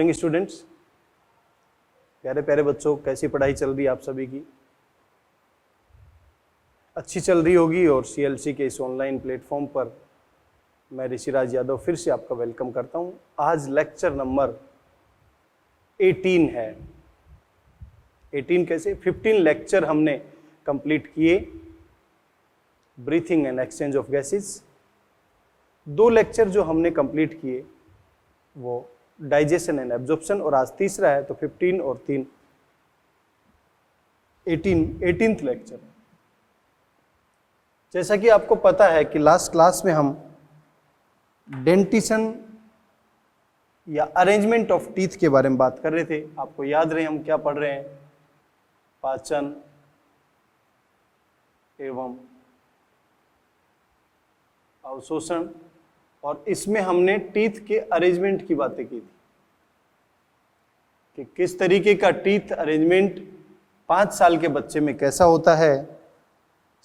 Morning students, प्यारे प्यारे बच्चों, कैसी पढ़ाई चल रही है आप सभी की? अच्छी चल रही होगी। और सीएलसी के इस ऑनलाइन प्लेटफॉर्म पर मैं ऋषिराज यादव फिर से आपका वेलकम करता हूं। आज लेक्चर नंबर 18 है। 18 कैसे? 15 लेक्चर हमने कंप्लीट किए, breathing and exchange of gases. 2 lecture जो हमने कंप्लीट किए वो डाइजेशन एंड एब्जॉर्प्शन, और आज तीसरा है, तो 15 और 3 18th लेक्चर। जैसा कि आपको पता है कि लास्ट क्लास में हम डेंटिशन या अरेंजमेंट ऑफ टीथ के बारे में बात कर रहे थे। आपको याद रहे हम क्या पढ़ रहे हैं? पाचन एवं अवशोषण, और इसमें हमने टीथ के अरेंजमेंट की बातें की थी कि किस तरीके का टीथ अरेंजमेंट 5 साल के बच्चे में कैसा होता है,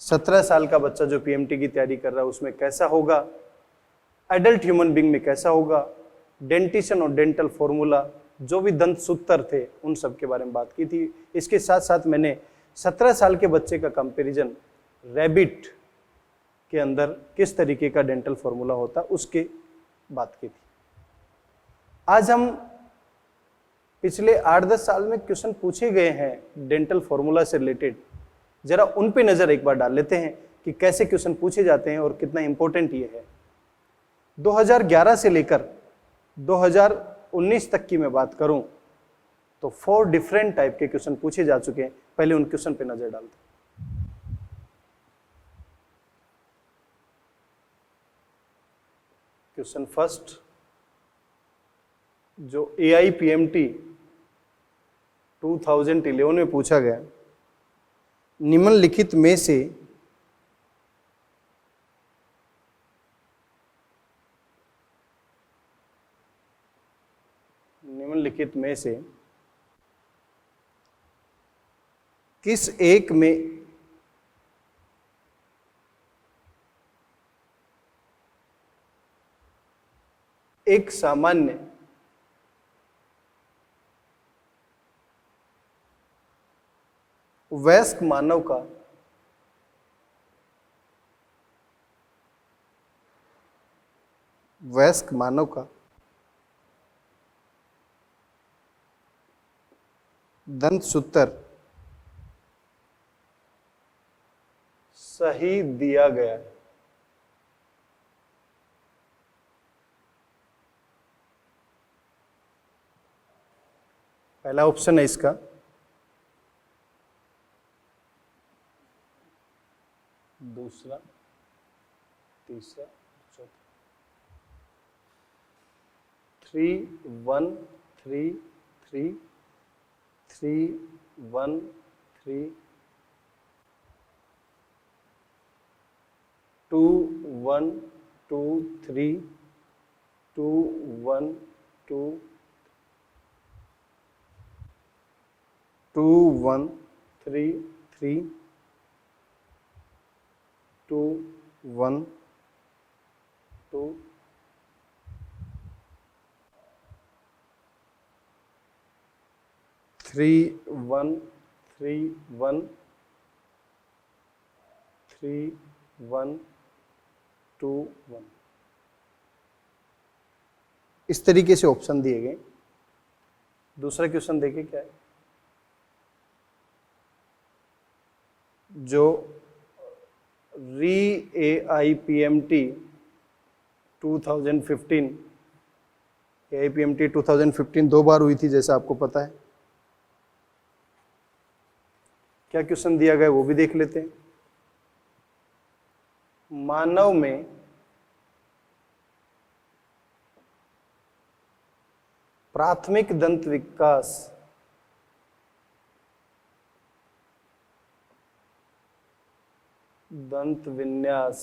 17 साल का बच्चा जो पीएमटी की तैयारी कर रहा है उसमें कैसा होगा, एडल्ट ह्यूमन बीइंग में कैसा होगा, डेंटिशन और डेंटल फॉर्मूला, जो भी दंत सूत्र थे उन सब के बारे में बात की थी। इसके साथ साथ मैंने 17 साल के बच्चे का कंपैरिजन रैबिट के अंदर किस तरीके का डेंटल फॉर्मूला होता उसके बात की थी। आज हम पिछले 8-10 साल में क्वेश्चन पूछे गए हैं डेंटल फॉर्मूला से रिलेटेड, जरा उन पे नजर एक बार डाल लेते हैं कि कैसे क्वेश्चन पूछे जाते हैं और कितना इंपॉर्टेंट ये है। 2011 से लेकर 2019 तक की मैं बात करूं तो 4 डिफरेंट टाइप के क्वेश्चन पूछे जा चुके हैं। पहले उन क्वेश्चन पे नजर डालते हैं। क्वेश्चन फर्स्ट जो AIPMT 2011 में पूछा गया, निम्नलिखित में से किस एक में एक सामान्य वयस्क मानव का दंत सूत्र सही दिया गया है? पहला ऑप्शन है इसका दूसरा, तीसरा, चौथा। 3 1 3 3 3 1 3 2 1 2 3 2 1 2 2 1 3 3 2 1 2 3 1 3 1 3 1 2 1। इस तरीके से ऑप्शन दिए गए। दूसरा क्वेश्चन देखिए क्या है। जो AIPMT 2015 AIPMT 2015 2 बार हुई थी, जैसा आपको पता है। क्या क्वेश्चन दिया गया वो भी देख लेते हैं। मानव में प्राथमिक दंत विकास दंत विन्यास,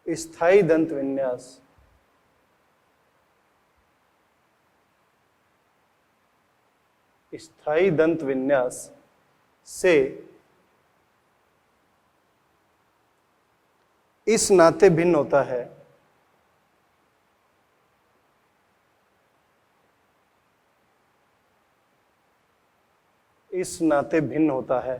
स्थायी दंत विन्यास, स्थायी दंत विन्यास से इस नाते भिन्न होता है इस नाते भिन्न होता है।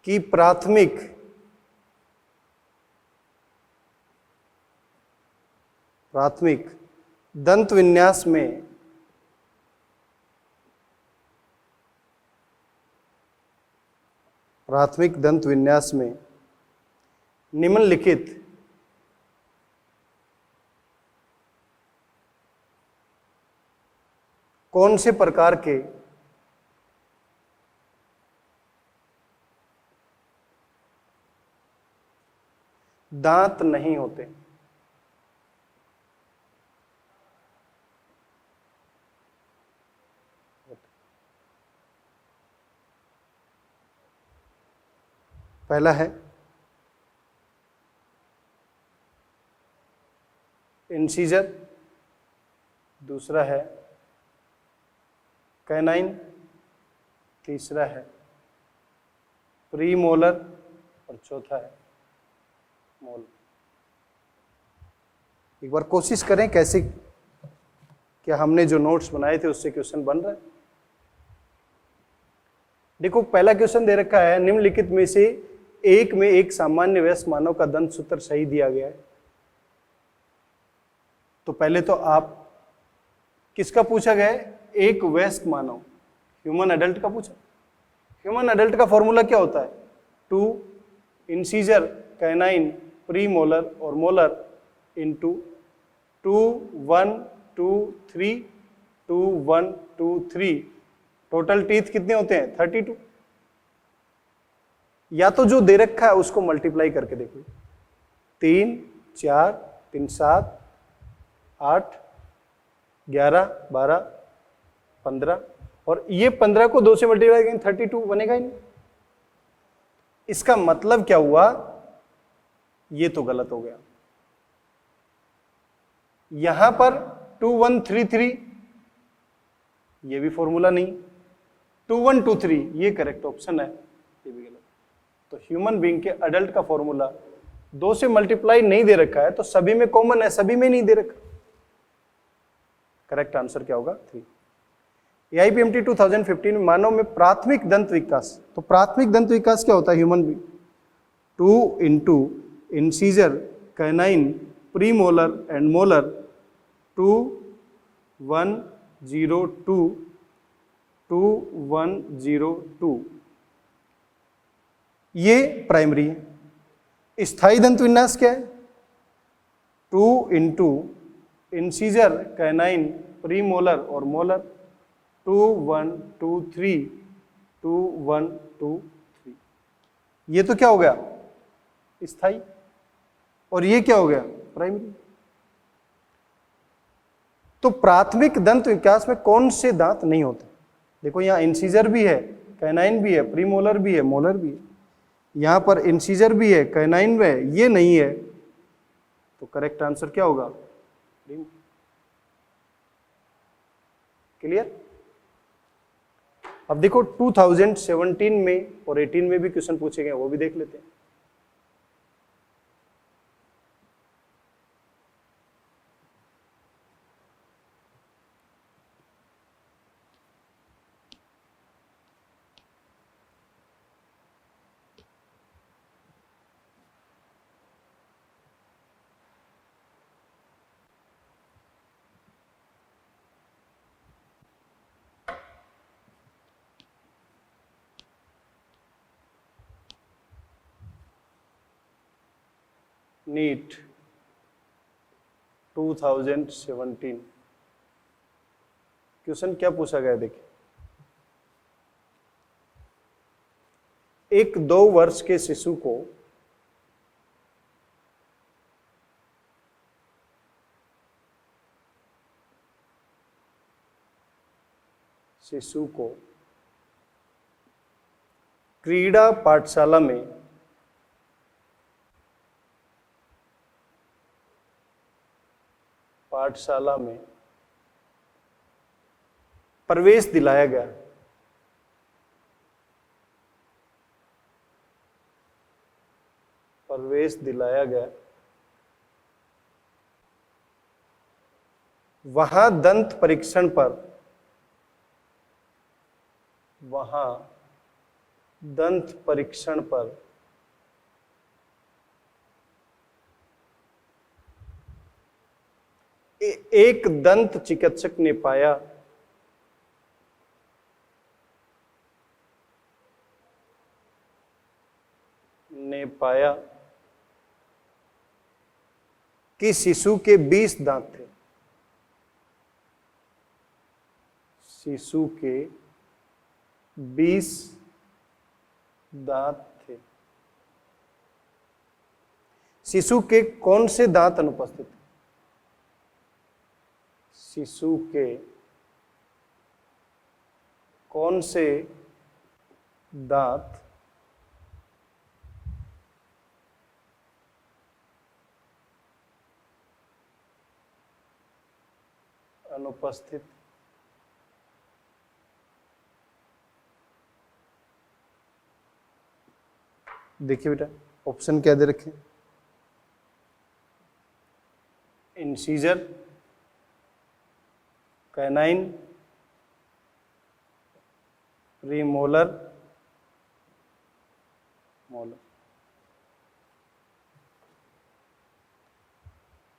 कि प्राथमिक दंत विन्यास में निम्नलिखित कौन से प्रकार के दांत नहीं होते? पहला है इंसीजर, दूसरा है कैनाइन, तीसरा है प्रीमोलर और चौथा है मोलर। एक बार कोशिश करें कैसे, क्या हमने जो नोट्स बनाए थे उससे क्वेश्चन बन रहा है? देखो पहला क्वेश्चन दे रखा है, निम्नलिखित में से एक में एक सामान्य वयस्क मानव का दंत सूत्र सही दिया गया है। तो पहले तो आप किसका पूछा गया है? एक वयस्क मानव, ह्यूमन एडल्ट का पूछा। ह्यूमन एडल्ट का फॉर्मूला क्या होता है? 2 इंसीजर, कैनाइन, प्रीमोलर और मोलर इंटू 2 1 2 3 2 1 2 3। टोटल टीथ कितने होते हैं? 32। या तो जो दे रखा है उसको मल्टीप्लाई करके देखो, 3 4 3 7 8 11 12 15, और ये 15 को 2 से मल्टीप्लाई करेंगे 32 बनेगा ही नहीं। इसका मतलब क्या हुआ? ये तो गलत हो गया। यहां पर 2133 ये भी फॉर्मूला नहीं, 2123 ये करेक्ट ऑप्शन है, ये भी गलत। तो ह्यूमन बीइंग के अडल्ट का फॉर्मूला 2 से मल्टीप्लाई नहीं दे रखा है, तो सभी में कॉमन है, सभी में नहीं दे रखा। करेक्ट आंसर क्या होगा? 3। AIPMT 2015 में मानव में प्राथमिक दंत विकास, तो प्राथमिक दंत विकास क्या होता है human being? 2 into incisor, canine, premolar and molar, 2 1 0 2 2 1 0 2, ये प्राइमरी है। स्थायी दंत विन्यास क्या है? 2 इंटू इंसीजर, कैनाइन, प्रीमोलर और मोलर, 2 1 2 3 2 1 2 3। ये तो क्या हो गया? स्थायी। और ये क्या हो गया? प्राइमरी। तो प्राथमिक दंत विकास में कौन से दांत नहीं होते? देखो यहां इंसीजर भी है, कैनाइन भी है, प्रीमोलर भी है, मोलर भी है। यहां पर इंसीजर भी है, कैनाइन भी है, ये नहीं है। तो करेक्ट आंसर क्या होगा? क्लियर? अब देखो 2017 में और 18 में भी क्वेश्चन पूछे गए, वो भी देख लेते हैं। नीट 2017 क्वेश्चन क्या पूछा गया? देखिए, एक 2 वर्ष के शिशु को क्रीड़ा पाठशाला में प्रवेश दिलाया गया। वहां दंत परीक्षण पर एक दंत चिकित्सक ने पाया कि शिशु के 20 दांत थे। शिशु के 20 दांत थे। शिशु के कौन से दांत अनुपस्थित थे? शिशु के कौन से दांत अनुपस्थित? देखिए बेटा, ऑप्शन क्या दे रखे? Incisor, canine, premolar, molar.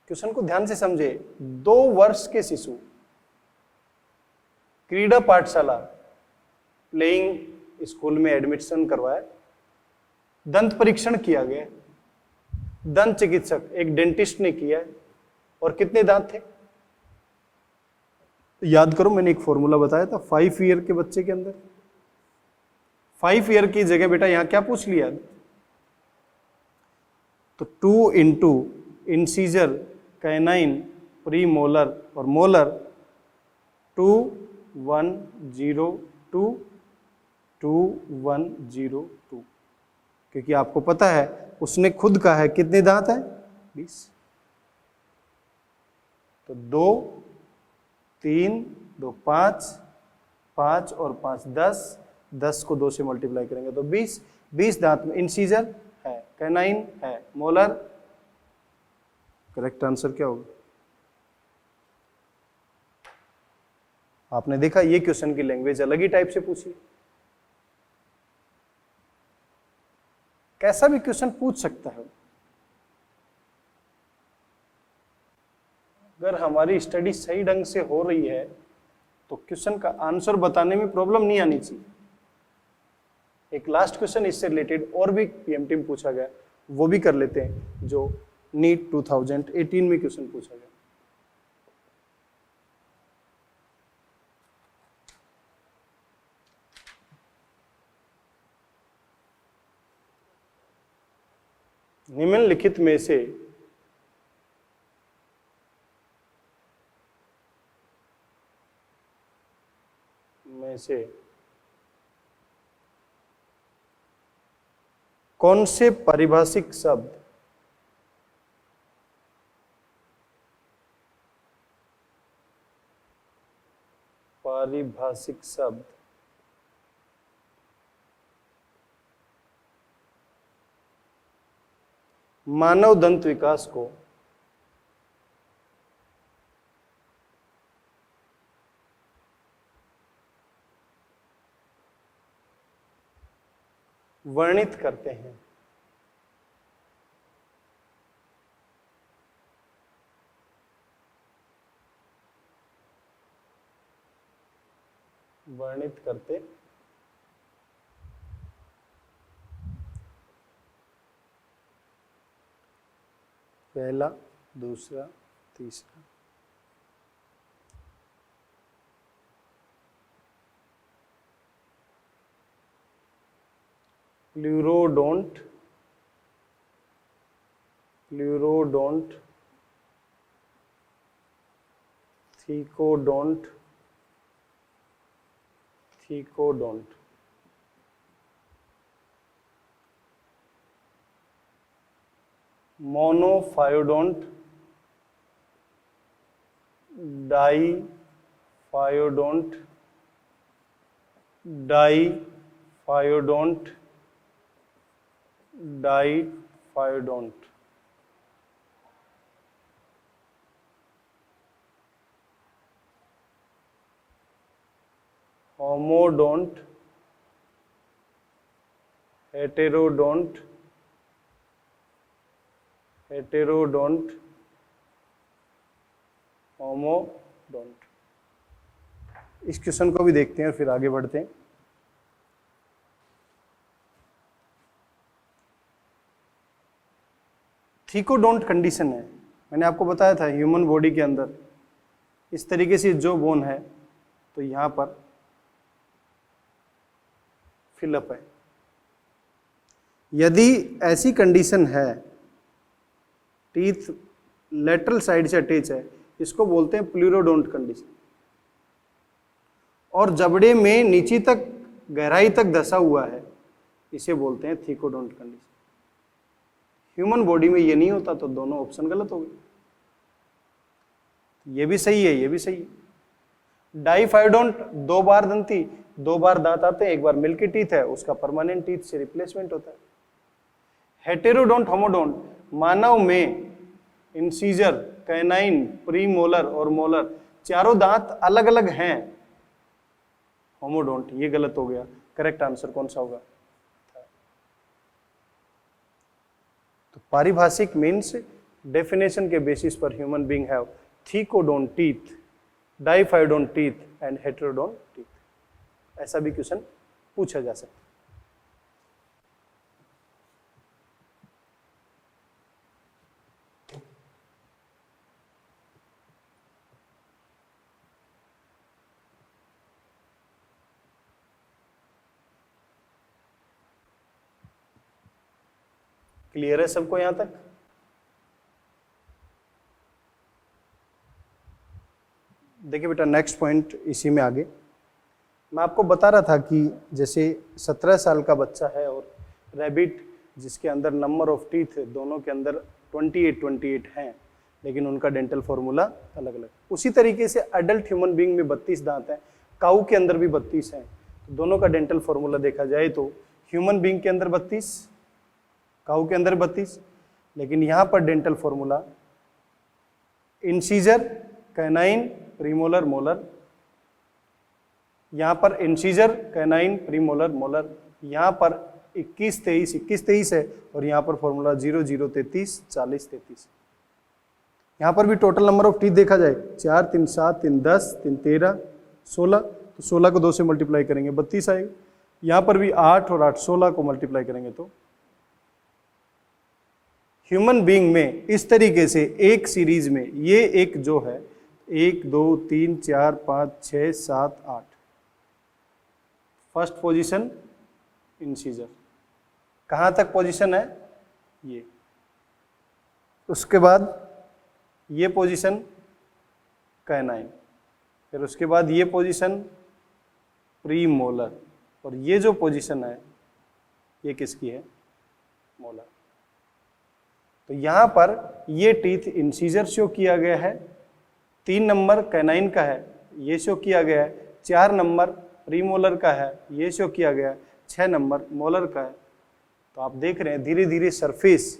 Question को ध्यान से समझे। 2 वर्ष के शिशु, क्रीड़ा पाठशाला, प्लेइंग स्कूल में एडमिशन करवाया, दंत परीक्षण किया गया, दंत चिकित्सक एक डेंटिस्ट ने किया है, और कितने दांत थे? याद करो, मैंने एक फॉर्मूला बताया था 5 ईयर के बच्चे के अंदर। 5 ईयर की जगह बेटा यहां क्या पूछ लिया? तो 2 into incisor, canine, pre molar और मोलर, 2102, 2102। क्योंकि आपको पता है उसने खुद कहा है कितने दांत हैं? 20। तो 2, 3, 2, 5, 5 और 5 10, 10 को 2 से मल्टीप्लाई करेंगे तो 20। 20 दांत में इंसीजर है, कैनाइन है, मोलर। करेक्ट आंसर क्या होगा? आपने देखा ये क्वेश्चन की लैंग्वेज अलग ही टाइप से पूछी। कैसा भी क्वेश्चन पूछ सकता है। अगर हमारी स्टडी सही ढंग से हो रही है तो क्वेश्चन का आंसर बताने में प्रॉब्लम नहीं आनी चाहिए। एक लास्ट क्वेश्चन इससे रिलेटेड और भी पीएमटी में पूछा गया, वो भी कर लेते हैं, जो नीट 2018 में क्वेश्चन पूछा गया। निम्नलिखित में से कौन से पारिभाषिक शब्द मानव दंत विकास को वर्णित करते हैं? वर्णित करते पहला, दूसरा, तीसरा। Pleurodont, thecodont, monophyodont, diphyodont, diphyodont. Homodont, heterodont, heterodont, homodont. इस क्वेश्चन को भी देखते हैं और फिर आगे बढ़ते हैं। थीकोडोंट कंडीशन है, मैंने आपको बताया था ह्यूमन बॉडी के अंदर इस तरीके से जो बोन है तो यहां पर फिलअप है। यदि ऐसी कंडीशन है, टीथ लेटरल साइड से अटैच है, इसको बोलते हैं प्लूरोडोंट कंडीशन। और जबड़े में नीचे तक गहराई तक धसा हुआ है, इसे बोलते हैं थीकोडोंट कंडीशन। ह्यूमन बॉडी में ये नहीं होता तो दोनों ऑप्शन गलत हो गए। ये भी सही है, ये भी सही है। डाइफाइडोंट, 2 बार दंती, 2 बार दांत आते हैं, एक बार मिल्की टीथ है, उसका परमानेंट टीथ से रिप्लेसमेंट होता है। हेटेरोडोंट, होमोडोंट, मानव में इंसीजर, कैनाइन, प्रीमोलर और मोलर चारों दांत अलग अलग हैं। होमोडोंट, ये गलत हो गया। करेक्ट आंसर कौन सा होगा? तो पारिभाषिक मीन्स डेफिनेशन के बेसिस पर human being have thecodont teeth, diphyodont teeth and heterodont teeth. ऐसा भी क्वेश्चन पूछा जा सकता है। क्लियर है सबको यहां तक? देखिए बेटा, नेक्स्ट पॉइंट इसी में आगे मैं आपको बता रहा था कि जैसे 17 साल का बच्चा है और रैबिट जिसके अंदर नंबर ऑफ टीथ दोनों के अंदर 28 हैं, लेकिन उनका डेंटल फॉर्मूला अलग अलग। उसी तरीके से एडल्ट ह्यूमन बीइंग में 32 दांत हैं, काऊ के अंदर भी 32 हैं। तो दोनों का डेंटल फॉर्मूला देखा जाए तो ह्यूमन बीइंग के अंदर 32, काऊ के अंदर 32, लेकिन यहां पर dental formula incisor, canine, premolar, molar. यहां पर इंसीजर, कैनाइन, प्रीमोलर, मोलर। यहां पर 21 23 है और यहां पर फॉर्मूला 0 0 33 40 33। यहां पर भी टोटल नंबर ऑफ टीथ देखा जाए 4 3 7 3 10 3 13 16, तो 16 को 2 से मल्टीप्लाई करेंगे 32 आएगा। यहां पर भी 8 और 8 16 को मल्टीप्लाई करेंगे तो ह्यूमन बीइंग में इस तरीके से एक सीरीज में ये एक जो है 1 2 3 4 5 6 7 8, फर्स्ट पोजीशन इंसीजर, कहाँ तक पोजीशन है ये, उसके बाद ये पोजीशन कैनाइन, फिर उसके बाद ये पोजीशन प्री मोलर, और ये जो पोजीशन है ये किसकी है? मोलर। तो यहां पर ये टीथ इंसीजर शो किया गया है, 3 नंबर कैनाइन का है, ये शो किया गया है, 4 नंबर प्रीमोलर का है, ये शो किया गया है, 6 नंबर मोलर का है। तो आप देख रहे हैं धीरे धीरे सरफेस,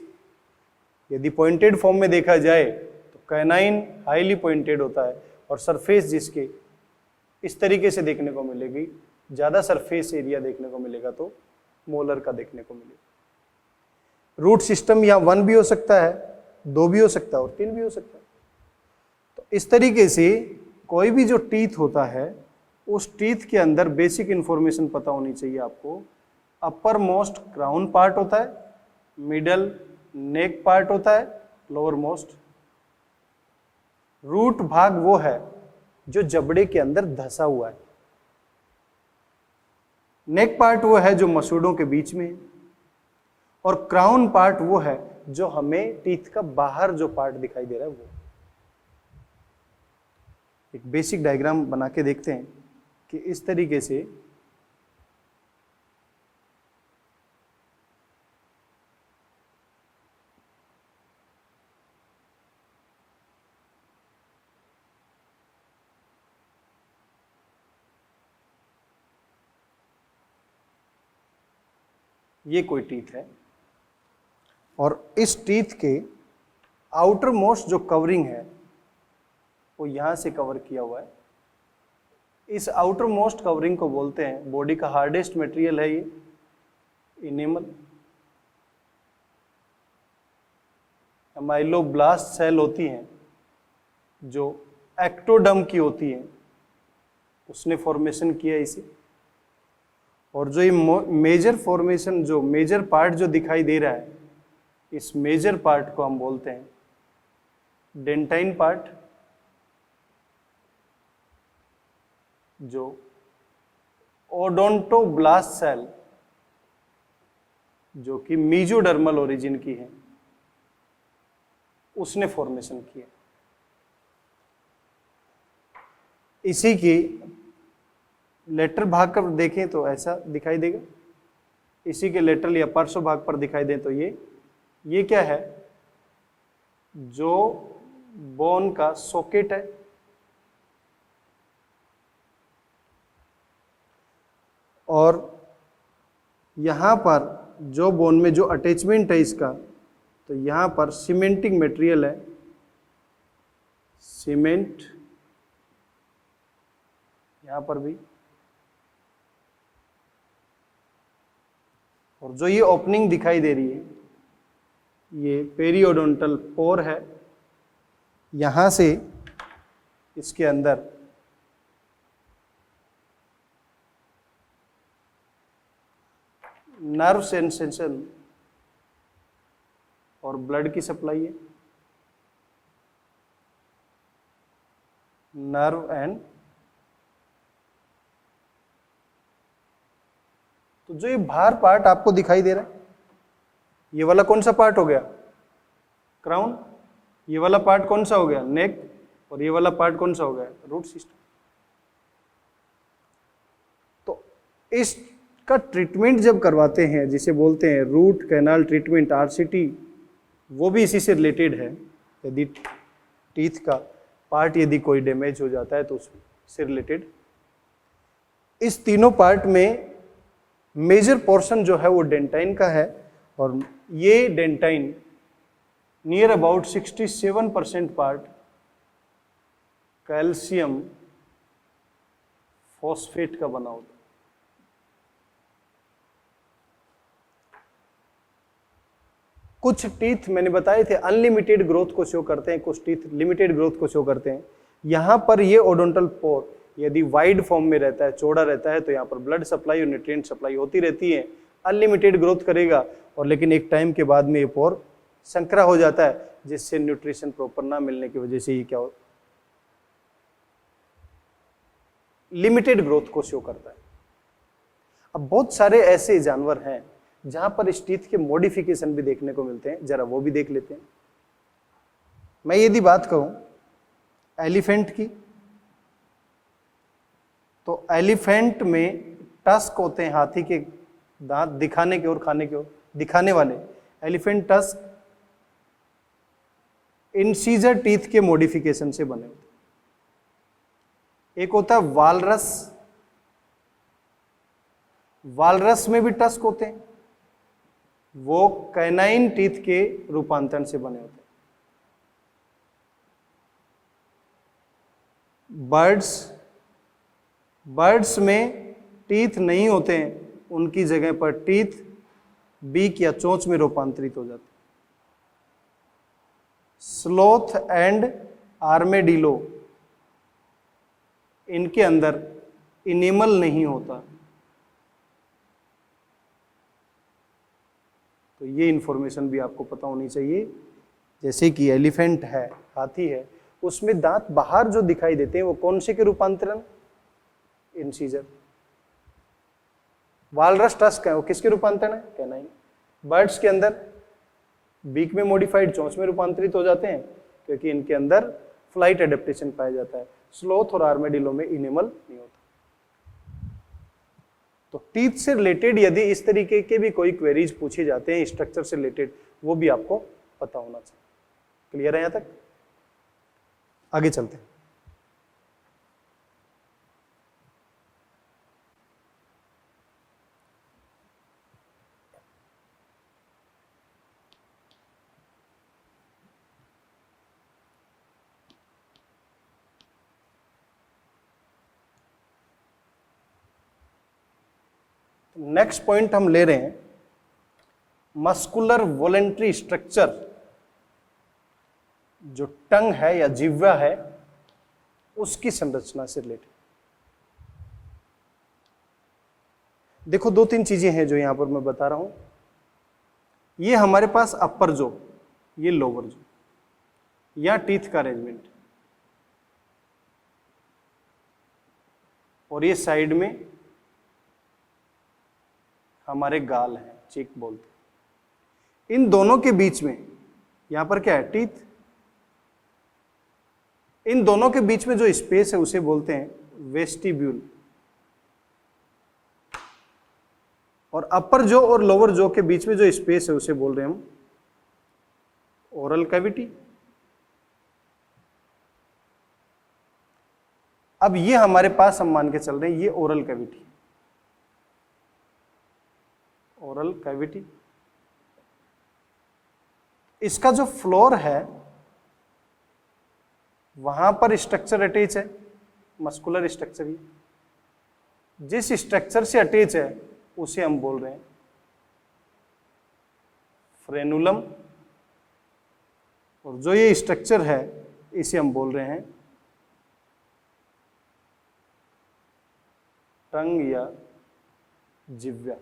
यदि पॉइंटेड फॉर्म में देखा जाए तो कैनाइन हाईली पॉइंटेड होता है और सरफेस जिसके इस तरीके से देखने को मिलेगी, ज़्यादा सरफेस एरिया देखने को मिलेगा तो मोलर का देखने को मिलेगा। रूट सिस्टम यहाँ 1 भी हो सकता है, 2 भी हो सकता है और 3 भी हो सकता है। तो इस तरीके से कोई भी जो टीथ होता है उस टीथ के अंदर बेसिक इंफॉर्मेशन पता होनी चाहिए आपको। अपर मोस्ट क्राउन पार्ट होता है, मिडल नेक पार्ट होता है, लोअर मोस्ट रूट भाग वो है जो जबड़े के अंदर धसा हुआ है, नेक पार्ट वो है जो मसूड़ों के बीच में है, और क्राउन पार्ट वो है जो हमें टीथ का बाहर जो पार्ट दिखाई दे रहा है वो। एक बेसिक डायग्राम बना के देखते हैं कि इस तरीके से ये कोई टीथ है और इस टीथ के आउटर मोस्ट जो कवरिंग है वो यहां से कवर किया हुआ है, इस आउटर मोस्ट कवरिंग को बोलते हैं, बॉडी का हार्डेस्ट मटेरियल है ये इनेमल। एमाइलोब्लास्ट सेल होती हैं जो एक्टोडर्म की होती हैं, उसने फॉर्मेशन किया इसे। और जो ये मेजर फॉर्मेशन, जो मेजर पार्ट जो दिखाई दे रहा है, इस मेजर पार्ट को हम बोलते हैं डेंटाइन पार्ट, जो ओडोंटोब्लास्ट सेल जो कि मीजोडर्मल ओरिजिन की है, उसने फॉर्मेशन किया। इसी की लेटर भाग पर देखें तो ऐसा दिखाई देगा, इसी के लेटरल या पार्श्व भाग पर दिखाई दें तो ये क्या है, जो बोन का सॉकेट है। और यहां पर जो बोन में जो अटैचमेंट है इसका, तो यहां पर सीमेंटिंग मटेरियल है, सीमेंट, यहां पर भी। और जो ये ओपनिंग दिखाई दे रही है, ये पेरियोडोंटल पोर है, यहां से इसके अंदर नर्व सेंसेशन और ब्लड की सप्लाई है, नर्व एंड। तो जो ये बाहर पार्ट आपको दिखाई दे रहा है, ये वाला कौन सा पार्ट हो गया, क्राउन। ये वाला पार्ट कौन सा हो गया, नेक। और ये वाला पार्ट कौन सा हो गया, रूट सिस्टम। तो इसका ट्रीटमेंट जब करवाते हैं, जिसे बोलते हैं रूट कैनाल ट्रीटमेंट, RCT, वो भी इसी से रिलेटेड है। यदि टीथ का पार्ट यदि कोई डैमेज हो जाता है तो उससे रिलेटेड। इस तीनों पार्ट में मेजर पोर्शन जो है वो डेंटाइन का है, और ये dentine near about 67% part calcium phosphate का बना होता है। कुछ टीथ मैंने बताए थे अनलिमिटेड ग्रोथ को शो करते हैं, कुछ टीथ लिमिटेड ग्रोथ को शो करते हैं। यहां पर ये ओडोंटल पोर यदि वाइड फॉर्म में रहता है, चौड़ा रहता है, तो यहाँ पर ब्लड सप्लाई और न्यूट्रिएंट सप्लाई होती रहती है, अनलिमिटेड ग्रोथ करेगा। और लेकिन एक टाइम के बाद में ये पोर संकरा हो जाता है, जिससे न्यूट्रिशन प्रॉपर ना मिलने की वजह से ये क्या हो, लिमिटेड ग्रोथ को शो करता है। अब बहुत सारे ऐसे जानवर हैं जहां पर इस टीथ के मॉडिफिकेशन भी देखने को मिलते हैं, जरा वो भी देख लेते हैं। मैं यदि बात कहूं एलिफेंट की, तो एलिफेंट में टस्क होते हैं, हाथी के दांत दिखाने के और खाने के और, दिखाने वाले एलिफेंट टस्क इंसीजर टीथ के मॉडिफिकेशन से बने होते हैं। एक होता है वालरस, वालरस में भी टस्क होते हैं, वो कैनाइन टीथ के रूपांतरण से बने होते हैं। बर्ड्स में टीथ नहीं होते हैं, उनकी जगह पर टीथ बीक या चोंच में रूपांतरित हो जाते हैं। स्लोथ एंड आर्मेडिलो, इनके अंदर इनेमल नहीं होता। तो ये इंफॉर्मेशन भी आपको पता होनी चाहिए। जैसे कि एलिफेंट है, हाथी है, उसमें दांत बाहर जो दिखाई देते हैं वो कौन से के रूपांतरण, इंसीजर। वालरस टस्क है, वो किसके रूपांतरण है, कैनाइन। बर्ड्स के अंदर बीक में मॉडिफाइड चोंच में रूपांतरित हो जाते हैं, क्योंकि इनके अंदर फ्लाइट एडेप्टेशन पाया जाता है। स्लोथ और आर्मेडिलो में इनेमल नहीं होता। तो टीथ से रिलेटेड यदि इस तरीके के भी कोई क्वेरीज पूछे जाते हैं स्ट्रक्चर से रिलेटेड, वो भी आपको पता होना चाहिए। क्लियर है यहां तक? आगे चलते हैं। नेक्स्ट पॉइंट हम ले रहे हैं मस्कुलर वॉलेंट्री स्ट्रक्चर, जो टंग है या जिह्वा है उसकी संरचना से रिलेटेड। देखो दो तीन चीजें हैं जो यहां पर मैं बता रहा हूं। ये हमारे पास अपर जो, ये लोअर जो, या टीथ का अरेंजमेंट, और ये साइड में हमारे गाल हैं, चीक बोलते हैं। इन दोनों के बीच में यहां पर क्या है, टीथ। इन दोनों के बीच में जो स्पेस है उसे बोलते हैं वेस्टिब्यूल। और अपर जो और लोअर जो के बीच में जो स्पेस है उसे बोल रहे हैं हम ओरल कैविटी। अब ये हमारे पास हम मान के चल रहे हैं ये ओरल कैविटी, ओरल कैविटी। इसका जो फ्लोर है वहां पर स्ट्रक्चर अटैच है, मस्कुलर स्ट्रक्चर। ही जिस स्ट्रक्चर से अटैच है उसे हम बोल रहे हैं फ्रेनुलम, और जो ये स्ट्रक्चर है इसे हम बोल रहे हैं टंग या जिह्वा।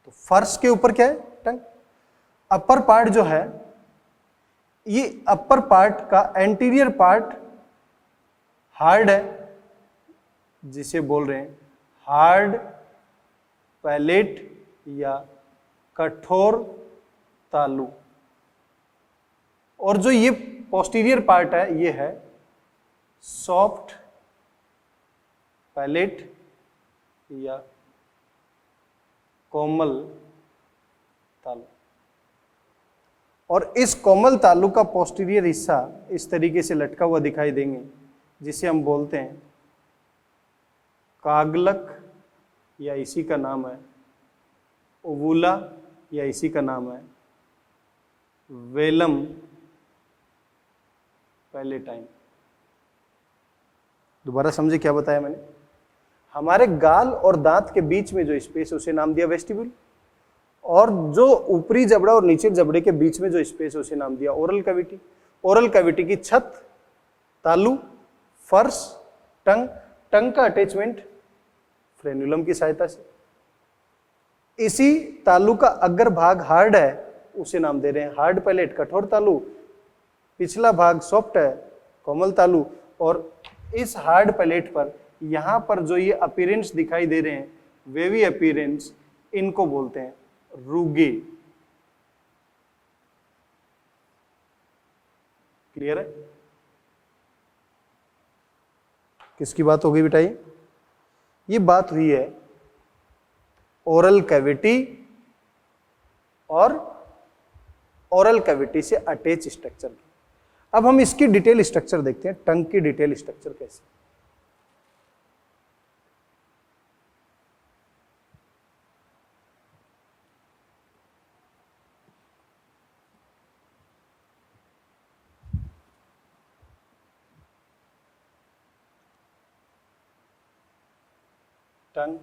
तो फर्श के ऊपर क्या है, टंग। अपर पार्ट जो है, ये अपर पार्ट का एंटीरियर पार्ट हार्ड है, जिसे बोल रहे हैं हार्ड पैलेट या कठोर तालु। और जो ये पोस्टीरियर पार्ट है ये है सॉफ्ट पैलेट या कोमल तालु। और इस कोमल तालु का पोस्टीरियर हिस्सा इस तरीके से लटका हुआ दिखाई देंगे, जिसे हम बोलते हैं कागलक, या इसी का नाम है ओवुला, या इसी का नाम है वेलम पैलेटाइन। दोबारा समझे क्या बताया मैंने। हमारे गाल और दांत के बीच में जो स्पेस है उसे नाम दिया वेस्टिब्यूल, और जो ऊपरी जबड़ा और नीचे जबड़े के बीच में जो स्पेस है उसे नाम दिया ओरल कैविटी। ओरल कैविटी की छत, तालु, फर्श, टंग, टंग का अटैचमेंट फ्रेनुलम की सहायता से। इसी तालु का अग्र भाग हार्ड है, उसे नाम दे रहे हैं हार्ड पैलेट, कठोर तालु। पिछला भाग सॉफ्ट है, कोमल तालु। और इस हार्ड पैलेट पर यहां पर जो ये अपीयरेंस दिखाई दे रहे हैं, वेवी अपीयरेंस, इनको बोलते हैं रूगे। क्लियर है? किसकी बात हो गई बेटा? ये बात हुई है ओरल कैविटी और ओरल कैविटी से अटैच स्ट्रक्चर की। अब हम इसकी डिटेल स्ट्रक्चर देखते हैं, टंग की डिटेल स्ट्रक्चर कैसे। टंग,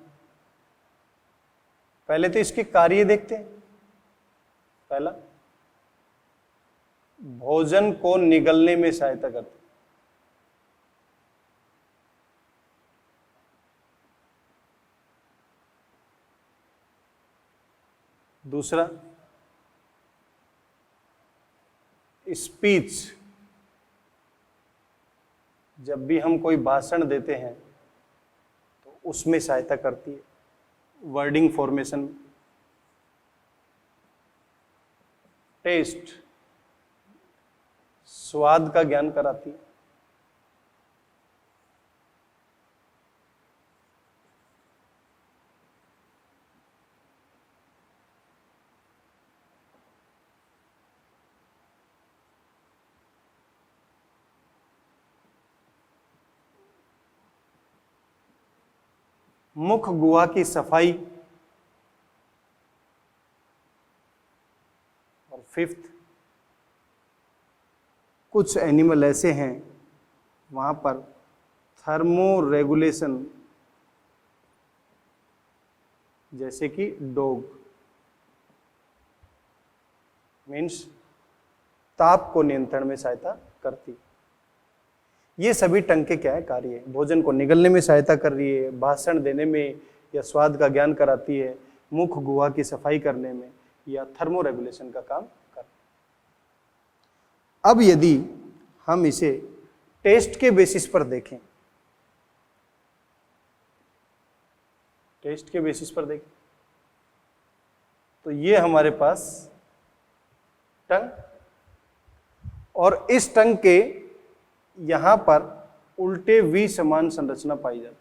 पहले तो इसके कार्य देखते हैं। पहला, भोजन को निगलने में सहायता करते। दूसरा, स्पीच, जब भी हम कोई भाषण देते हैं तो उसमें सहायता करती है, वर्डिंग फॉर्मेशन। टेस्ट, स्वाद का ज्ञान कराती है। मुख गुहा की सफाई। और फिफ्थ, कुछ एनिमल ऐसे हैं वहां पर थर्मो रेगुलेशन जैसे कि डॉग, मीन्स ताप को नियंत्रण में सहायता करती। ये सभी टंग के क्या है कार्य है? भोजन को निगलने में सहायता कर रही है, भाषण देने में या स्वाद का ज्ञान कराती है, मुख गुहा की सफाई करने में, या थर्मो रेगुलेशन का काम करती है। अब यदि हम इसे टेस्ट के बेसिस पर देखें, टेस्ट के बेसिस पर देखें तो ये हमारे पास टंग, और इस टंग के यहां पर उल्टे वी समान संरचना पाई जाती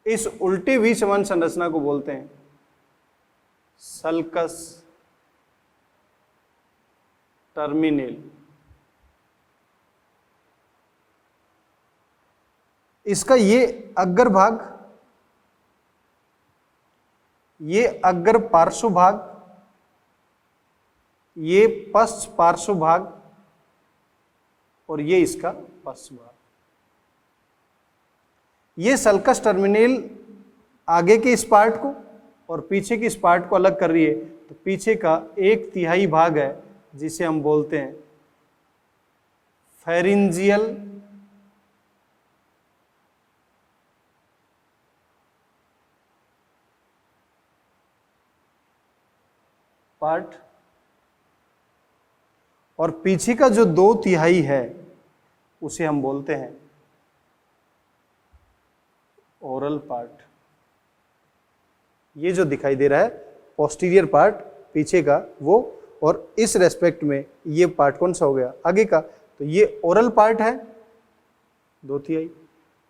है। इस उल्टे वी समान संरचना को बोलते हैं सल्कस टर्मिनेल। इसका ये अग्र भाग, ये अग्र पार्श्व भाग, ये पश्च पार्श्व भाग, और ये इसका पश्च भाग। ये सल्कस टर्मिनेल आगे के इस पार्ट को और पीछे के इस पार्ट को अलग कर रही है। तो पीछे का 1/3 भाग है जिसे हम बोलते हैं फेरिंजियल पार्ट, और पीछे का जो 2/3 है उसे हम बोलते हैं ओरल पार्ट। ये जो दिखाई दे रहा है पोस्टीरियर पार्ट पीछे का वो, और इस रेस्पेक्ट में ये पार्ट कौन सा हो गया? आगे का। तो ये ओरल पार्ट है 2/3,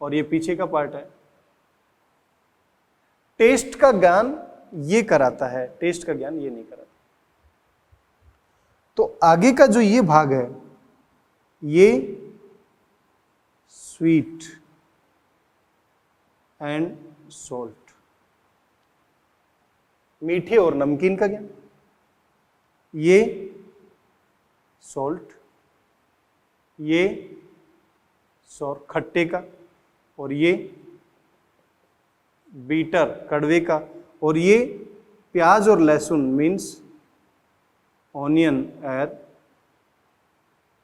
और ये पीछे का पार्ट है। टेस्ट का ज्ञान ये कराता है, टेस्ट का ज्ञान ये नहीं कराता। तो आगे का जो ये भाग है ये स्वीट एंड सॉल्ट, मीठे और नमकीन का ज्ञान। ये सॉल्ट, ये सॉर खट्टे का, और ये बीटर कड़वे का, और ये प्याज और लहसुन मीन्स ऑनियन एंड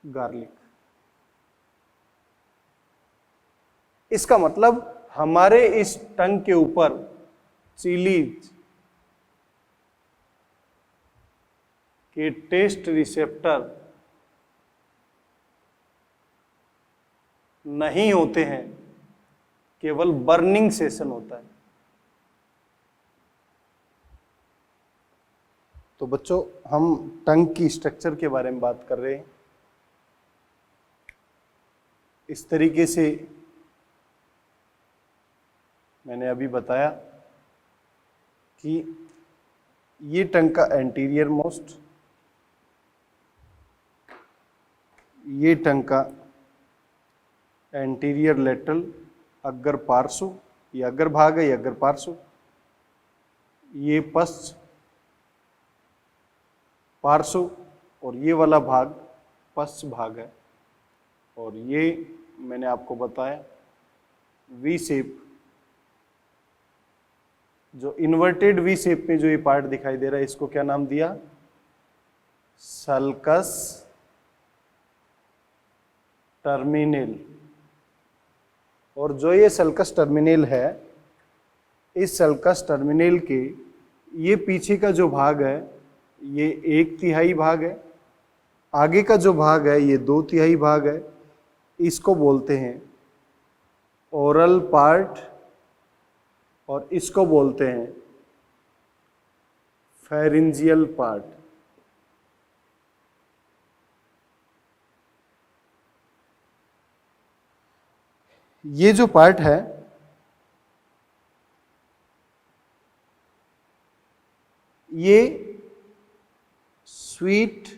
गार्लिक। इसका मतलब हमारे इस टंग के ऊपर चिलीज के टेस्ट रिसेप्टर नहीं होते हैं, केवल बर्निंग सेशन होता है। तो बच्चों हम टंग की स्ट्रक्चर के बारे में बात कर रहे हैं। इस तरीके से मैंने अभी बताया कि ये टंग का एंटीरियर मोस्ट, ये टंग का एंटीरियर लेटरल अग्र पार्श्व, ये अग्र भाग है, ये अग्र पार्श्व, ये पश्च पार्श्व, और ये वाला भाग पश्च भाग है। और ये मैंने आपको बताया वी शेप, जो इन्वर्टेड वी शेप में जो ये पार्ट दिखाई दे रहा है इसको क्या नाम दिया? सल्कस टर्मिनेल। और जो ये सल्कस टर्मिनेल है, इस सल्कस टर्मिनेल के ये पीछे का जो भाग है ये 1/3 भाग है, आगे का जो भाग है ये 2/3 भाग है। इसको बोलते हैं ओरल पार्ट, और इसको बोलते हैं फेरिंजियल पार्ट। ये जो पार्ट है ये स्वीट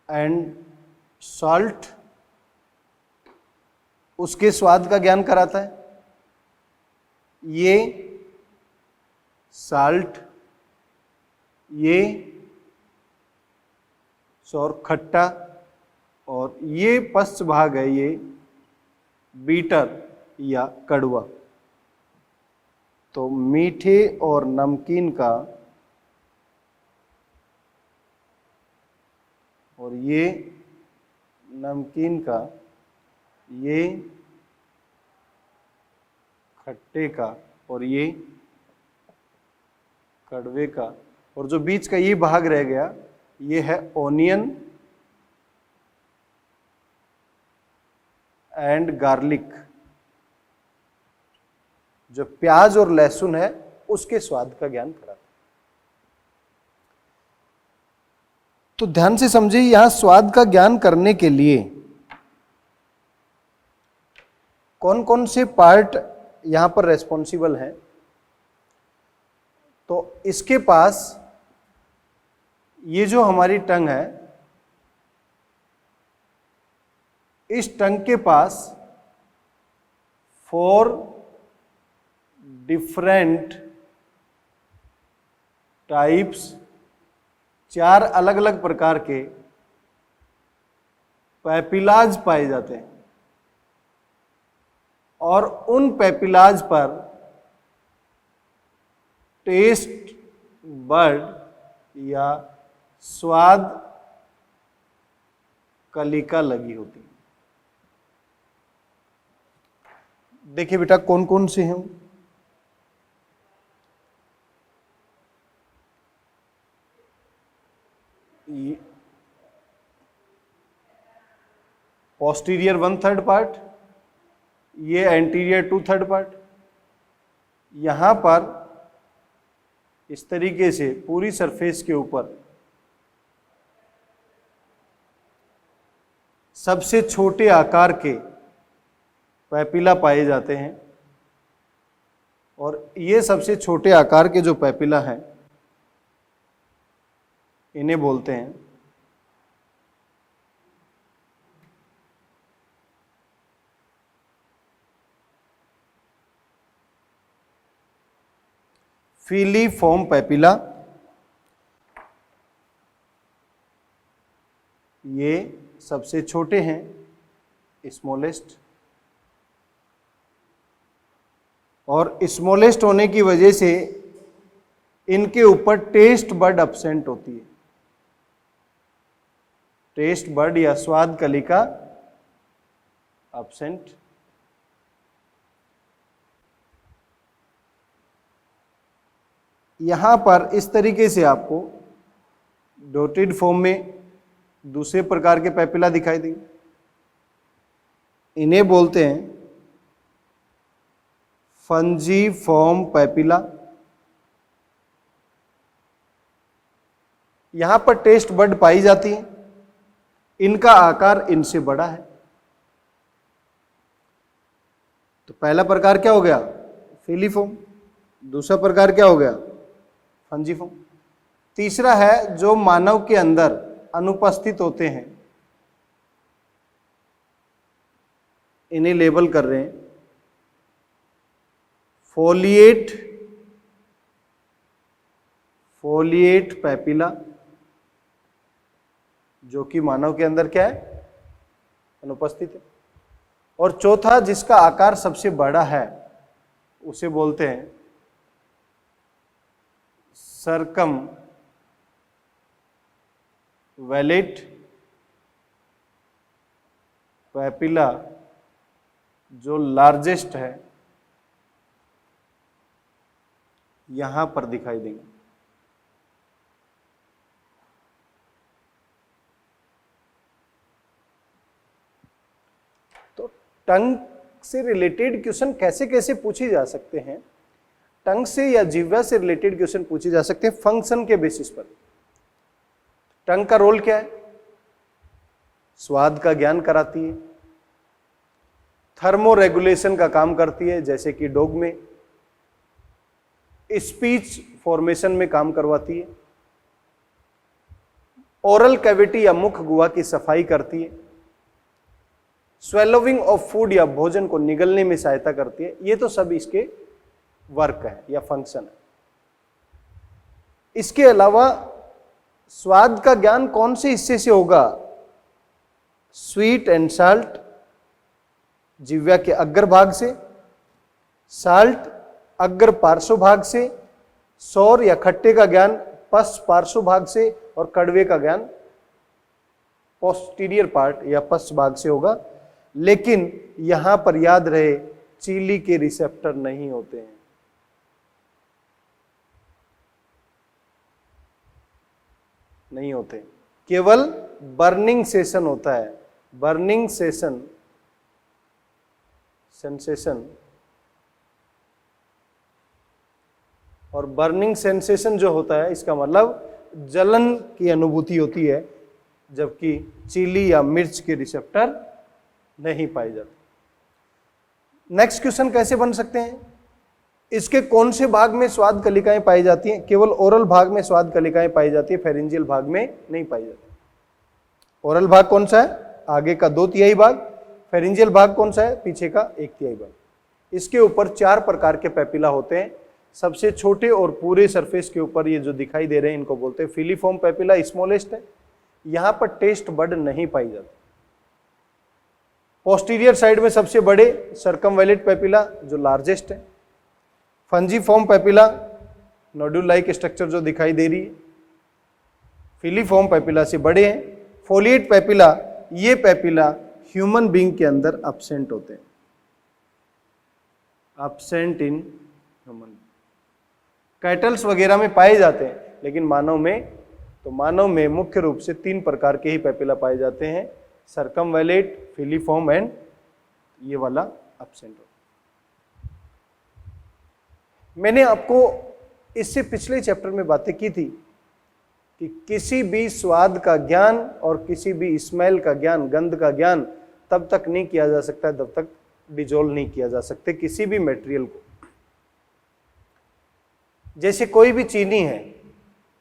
एंड सॉल्ट, उसके स्वाद का ज्ञान कराता है। ये साल्ट, ये सौर खट्टा, और ये पश्च भाग है ये बीटर या कड़वा। तो मीठे और नमकीन का, और ये नमकीन का, ये खट्टे का, और ये कड़वे का, और जो बीच का ये भाग रह गया ये है ओनियन एंड गार्लिक। जो प्याज और लहसुन है उसके स्वाद का ज्ञान कराता है। तो ध्यान से समझिए, यहां स्वाद का ज्ञान करने के लिए कौन कौन से पार्ट यहां पर रेस्पॉन्सिबल हैं। तो इसके पास ये जो हमारी टंग है, इस टंग के पास 4 डिफरेंट टाइप्स, 4 अलग अलग प्रकार के पैपिलाज पाए जाते हैं, और उन पैपिलाज पर टेस्ट बड या स्वाद कलिका लगी होती है। देखिए बेटा कौन कौन से हैं। पोस्टीरियर 1/3 पार्ट, ये एंटीरियर 2/3 पार्ट। यहां पर इस तरीके से पूरी सरफेस के ऊपर सबसे छोटे आकार के पैपिला पाए जाते हैं, और ये सबसे छोटे आकार के जो पैपिला हैं इन्हें बोलते हैं फीलीफॉर्म पैपिला। ये सबसे छोटे हैं, स्मॉलेस्ट, और स्मॉलेस्ट होने की वजह से इनके ऊपर टेस्ट बड एब्सेंट होती है। टेस्ट बड या स्वाद कलिका एब्सेंट। यहां पर इस तरीके से आपको डॉटेड फॉर्म में दूसरे प्रकार के पैपिला दिखाई देंगे। इन्हें बोलते हैं फंजीफॉर्म पैपिला। यहां पर टेस्ट बड पाई जाती है, इनका आकार इनसे बड़ा है। तो पहला प्रकार क्या हो गया? फीलीफॉर्म। दूसरा प्रकार क्या हो गया? फंजीफॉर्म। तीसरा है जो मानव के अंदर अनुपस्थित होते हैं, इन्हें लेबल कर रहे हैं फोलिएट पैपिला, जो कि मानव के अंदर क्या है? अनुपस्थित है। और चौथा जिसका आकार सबसे बड़ा है उसे बोलते हैं सरकम वैलेट पैपिला, जो लार्जेस्ट है, यहां पर दिखाई देंगे। तो टंग से रिलेटेड क्वेश्चन कैसे कैसे पूछे जा सकते हैं? टंग से या जिह्वा से रिलेटेड क्वेश्चन पूछे जा सकते हैं फंक्शन के बेसिस पर। टंग का रोल क्या है? स्वाद का ज्ञान कराती है, थर्मो रेगुलेशन का काम करती है, जैसे कि डॉग में, स्पीच फॉर्मेशन में काम करवाती है, ओरल कैविटी या मुख गुहा की सफाई करती है, स्वेलोविंग ऑफ फूड या भोजन को निगलने में सहायता करती है। ये तो सब इसके वर्क है या फंक्शन है। इसके अलावा स्वाद का ज्ञान कौन से हिस्से से होगा? स्वीट एंड साल्ट, जिह्वा के अग्रभाग से, साल्ट अग्र पार्श्व भाग से, सौर या खट्टे का ज्ञान पश्च पार्श्व भाग से, और कड़वे का ज्ञान पोस्टीरियर पार्ट या पश्च भाग से होगा। लेकिन यहां पर याद रहे, चीली के रिसेप्टर नहीं होते हैं। नहीं होते, केवल बर्निंग सेशन होता है। बर्निंग सेशन, सेंसेशन, और बर्निंग सेंसेशन जो होता है इसका मतलब जलन की अनुभूति होती है, जबकि चीली या मिर्च के रिसेप्टर नहीं पाए जाते। नेक्स्ट क्वेश्चन कैसे बन सकते हैं? इसके कौन से भाग में स्वाद कलिकाएं पाई जाती हैं? केवल ओरल भाग में स्वाद कलिकाएं पाई जाती है, फेरेंजियल भाग में नहीं पाई जाती। ओरल भाग कौन सा है? आगे का 2/3 भाग। फेरेंजियल भाग कौन सा है? पीछे का 1/3 भाग। इसके ऊपर 4 प्रकार के पेपिला होते हैं। सबसे छोटे और पूरे सरफेस के ऊपर ये जो दिखाई दे रहे हैं इनको बोलते हैं फिलीफॉर्म पेपिला, स्मॉलेस्ट है। यहां पर टेस्ट बड नहीं पाई जाती। पोस्टीरियर साइड में सबसे बड़े सर्कमवैलेट पेपिला जो लार्जेस्ट है। फंजीफॉर्म पेपिला, नोड्यूल लाइक स्ट्रक्चर जो दिखाई दे रही है, फिलीफॉर्म पेपिला से बड़े हैं। फोलिएट पेपिला, ये पेपिला ह्यूमन बीइंग के अंदर एब्सेंट होते हैं, एब्सेंट इन ह्यूमन। कैटल्स वगैरह में पाए जाते हैं, लेकिन मानव में, तो मानव में मुख्य रूप से 3 प्रकार के ही पेपिला पाए जाते हैं, सर्कमवैलेट, फिलीफॉर्म एंड ये वाला एब्सेंट होता है। मैंने आपको इससे पिछले चैप्टर में बातें की थी कि किसी भी स्वाद का ज्ञान और किसी भी स्मेल का ज्ञान, गंध का ज्ञान तब तक नहीं किया जा सकता जब तक डिजोल्व नहीं किया जा सकते किसी भी मटेरियल को। जैसे कोई भी चीनी है,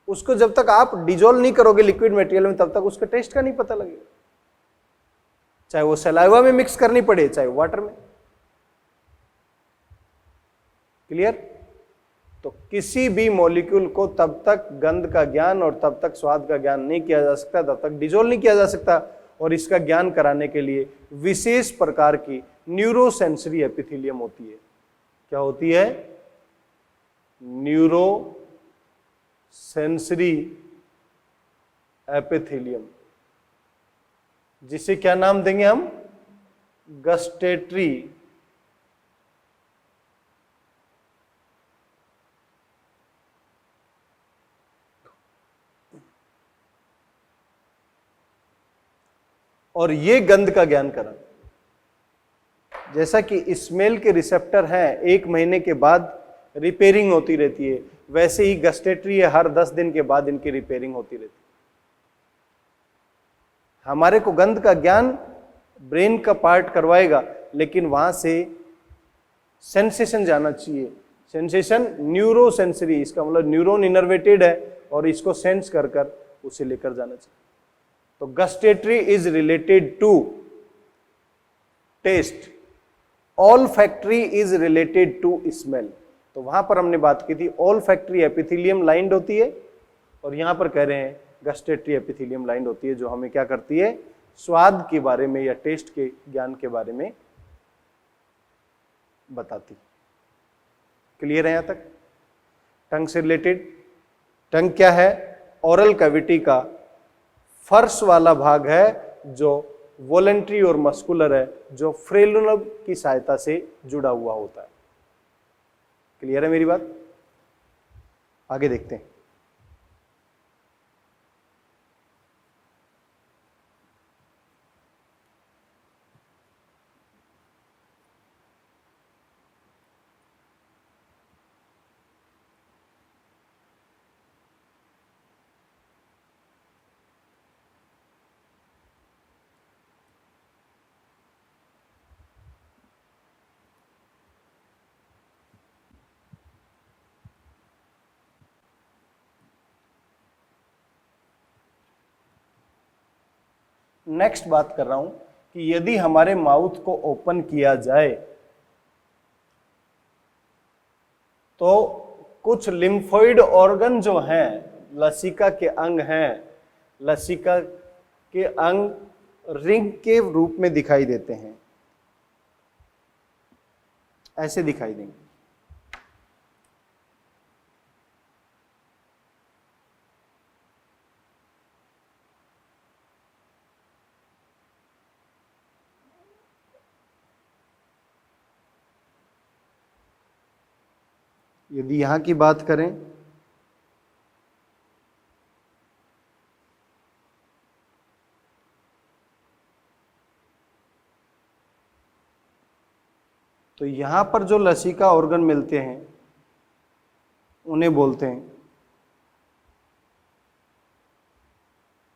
उसको जब तक आप डिजोल्व नहीं करोगे लिक्विड मटेरियल में तब तक उसके टेस्ट का नहीं पता लगेगा, चाहे वो सलाइवा में मिक्स करनी पड़े चाहे वाटर में। क्लियर? तो किसी भी मॉलिक्यूल को तब तक गंध का ज्ञान और तब तक स्वाद का ज्ञान नहीं किया जा सकता, तब तक डिजोल्व नहीं किया जा सकता। और इसका ज्ञान कराने के लिए विशेष प्रकार की न्यूरोसेंसरी एपिथेलियम होती है। क्या होती है? न्यूरो सेंसरी एपिथेलियम, जिसे क्या नाम देंगे हम? गस्टेटरी और ये गंध का ज्ञान करा। जैसा कि स्मेल के रिसेप्टर हैं, 1 महीने के बाद रिपेयरिंग होती रहती है, वैसे ही गस्टेटरी है, हर 10 दिन के बाद इनकी रिपेयरिंग होती रहती है। हमारे को गंध का ज्ञान ब्रेन का पार्ट करवाएगा, लेकिन वहां से सेंसेशन जाना चाहिए। सेंसेशन न्यूरो सेंसरी, इसका मतलब न्यूरॉन इनर्वेटेड है और इसको सेंस कर कर उसे लेकर जाना चाहिए। तो gustatory is related to taste, olfactory is related to smell. तो वहां पर हमने बात की थी ऑल फैक्ट्री एपिथेलियम लाइंड होती है, और यहां पर कह रहे हैं गस्टेटरी एपिथेलियम लाइंड होती है, जो हमें क्या करती है? स्वाद के बारे में या टेस्ट के ज्ञान के बारे में बताती। क्लियर है यहां तक? टंग से रिलेटेड, टंग क्या है? ओरल कैविटी का फर्श वाला भाग है जो वॉलेंट्री और मस्कुलर है, जो फ्रेलुनम की सहायता से जुड़ा हुआ होता है। क्लियर है मेरी बात? आगे देखते हैं। नेक्स्ट बात कर रहा हूं कि यदि हमारे माउथ को ओपन किया जाए तो कुछ लिम्फोइड ऑर्गन जो हैं, लसिका के अंग हैं, लसिका के अंग रिंग के रूप में दिखाई देते हैं, ऐसे दिखाई देंगे। यदि यहाँ की बात करें तो यहाँ पर जो लसिका ऑर्गन मिलते हैं उन्हें बोलते हैं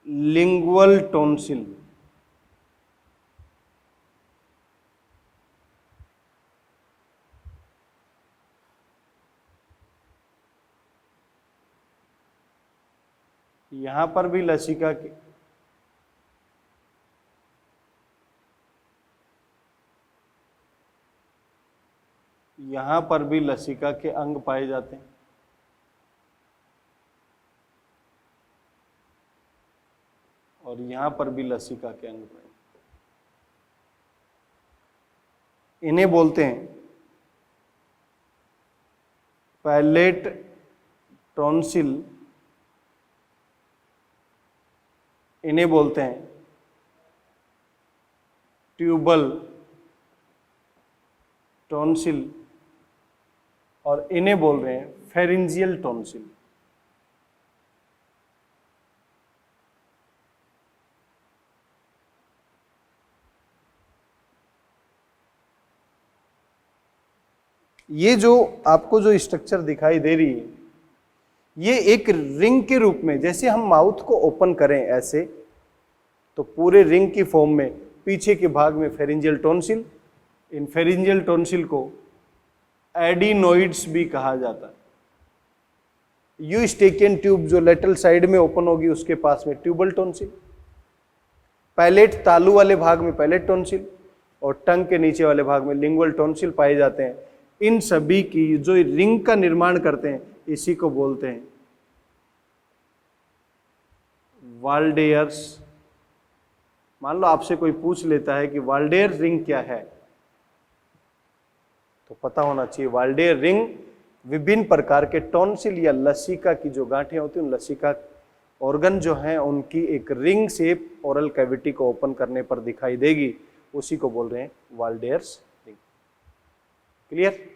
लिंगुअल टॉन्सिल। यहाँ पर भी लसिका के यहाँ पर भी लसिका के अंग पाए जाते हैं। और यहाँ पर भी लसिका के अंग पाए, इन्हें बोलते हैं पैलेट टॉन्सिल, इन्हें बोलते हैं ट्यूबल टॉन्सिल और इन्हें बोल रहे हैं फेरिंजियल टॉन्सिल। ये जो आपको जो स्ट्रक्चर दिखाई दे रही है ये एक रिंग के रूप में, जैसे हम माउथ को ओपन करें ऐसे तो पूरे रिंग की फॉर्म में पीछे के भाग में फेरिंजियल टॉन्सिल, इन फेरिंजियल टॉन्सिल को एडिनोइड्स भी कहा जाता है। यूस्टेकियन ट्यूब जो लेटरल साइड में ओपन होगी उसके पास में ट्यूबल टॉन्सिल, पैलेट तालू वाले भाग में पैलेट टॉन्सिल और टंग के नीचे वाले भाग में लिंगुअल टॉन्सिल पाए जाते हैं। इन सभी की जो रिंग का निर्माण करते हैं इसी को बोलते हैं वाल्डेयर्स। मान लो आपसे कोई पूछ लेता है कि वाल्डेयर रिंग क्या है, तो पता होना चाहिए वाल्डेयर रिंग विभिन्न प्रकार के टॉन्सिल या लसिका की जो गांठें होती हैं उन लसिका ऑर्गन जो हैं उनकी एक रिंग शेप ओरल कैविटी को ओपन करने पर दिखाई देगी, उसी को बोल रहे हैं वाल्डेयर्स रिंग। क्लियर?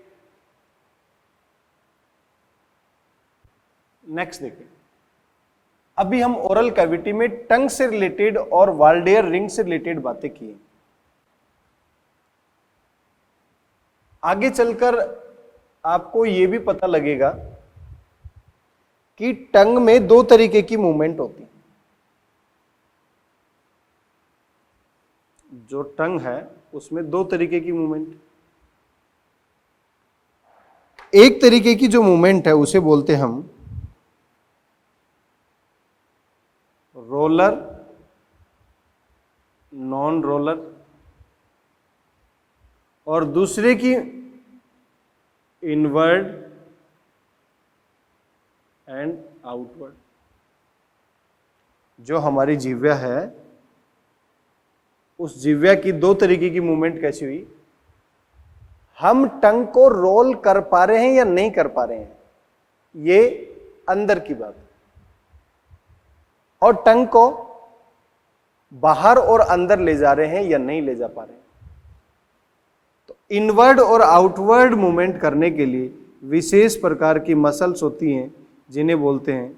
नेक्स्ट देखिए, अभी हम ओरल कैविटी में टंग से रिलेटेड और वाल्डेयर रिंग से रिलेटेड बातें की। आगे चलकर आपको यह भी पता लगेगा कि टंग में दो तरीके की मूवमेंट होती है। जो टंग है उसमें दो तरीके की मूवमेंट, एक तरीके की जो मूवमेंट है उसे बोलते हम रोलर, नॉन रोलर, और दूसरे की इनवर्ड एंड आउटवर्ड। जो हमारी जिह्वा है उस जिह्वा की दो तरीके की मूवमेंट कैसी हुई, हम टंग को रोल कर पा रहे हैं या नहीं कर पा रहे हैं, ये अंदर की बात है, और टंग को बाहर और अंदर ले जा रहे हैं या नहीं ले जा पा रहे हैं। तो इनवर्ड और आउटवर्ड मूवमेंट करने के लिए विशेष प्रकार की मसल्स होती हैं जिन्हें बोलते हैं